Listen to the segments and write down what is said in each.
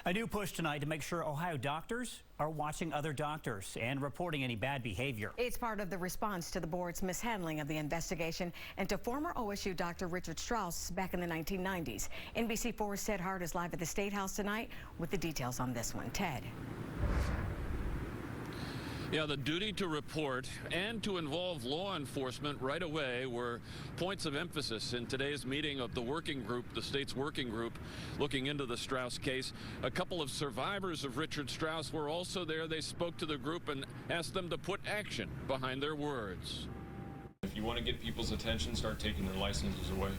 A new push tonight to make sure Ohio doctors are watching other doctors and reporting any bad behavior. It's part of the response to the board's mishandling of the investigation into former OSU doctor Richard Strauss back in the 1990s. NBC4's Ted Hart is live at the State House tonight with the details on this one. Ted. Yeah, the duty to report and to involve law enforcement right away were points of emphasis in today's meeting of the working group, the state's working group, looking into the Strauss case. A couple of survivors of Richard Strauss were also there. They spoke to the group and asked them to put action behind their words. If you want to get people's attention, start taking their licenses away.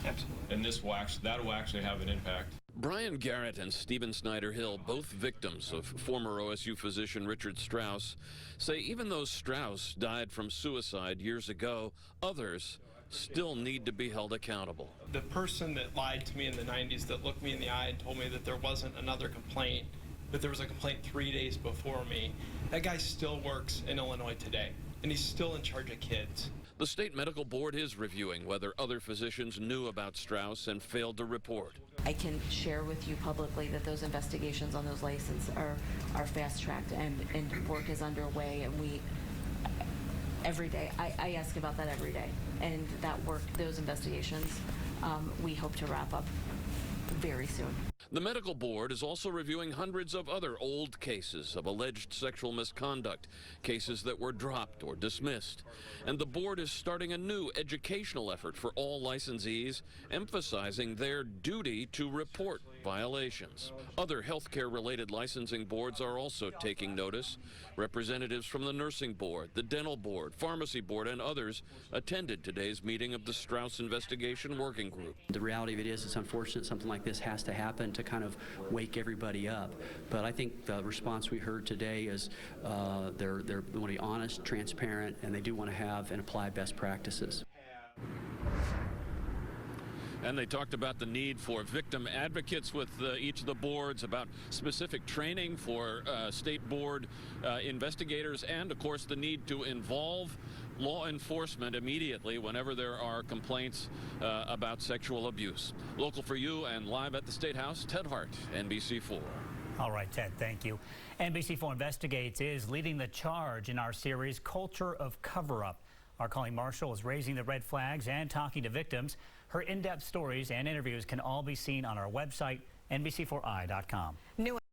Absolutely. And that will actually have an impact. Brian Garrett and Stephen Snyder-Hill, both victims of former OSU physician Richard Strauss, say even though Strauss died from suicide years ago, others still need to be held accountable. The person that lied to me in the 90s, that looked me in the eye and told me that there wasn't another complaint, that there was a complaint 3 days before me, that guy still works in Illinois today, and he's still in charge of kids. The state medical board is reviewing whether other physicians knew about Strauss and failed to report. I can share with you publicly that those investigations on those licenses are fast-tracked and work is underway, and we every day, I ask about that every day, and that work, those investigations, we hope to wrap up very soon. The medical board is also reviewing hundreds of other old cases of alleged sexual misconduct, cases that were dropped or dismissed. And the board is starting a new educational effort for all licensees, emphasizing their duty to report violations. Other healthcare-related licensing boards are also taking notice. Representatives from the nursing board, the dental board, pharmacy board, and others attended today's meeting of the Strauss Investigation Working Group. The reality of it is it's unfortunate something like this has to happen to kind of wake everybody up. But I think the response we heard today is they want to be honest, transparent, and they do want to have and apply best practices. And they talked about the need for victim advocates with each of the boards, about specific training for state board investigators, and of course the need to involve law enforcement immediately whenever there are complaints about sexual abuse. Local for you and live at the State House, Ted Hart, NBC4. All right, Ted, thank you. NBC4 Investigates is leading the charge in our series, Culture of Cover-Up. Our Colleen Marshall is raising the red flags and talking to victims. Her in-depth stories and interviews can all be seen on our website, NBC4i.com.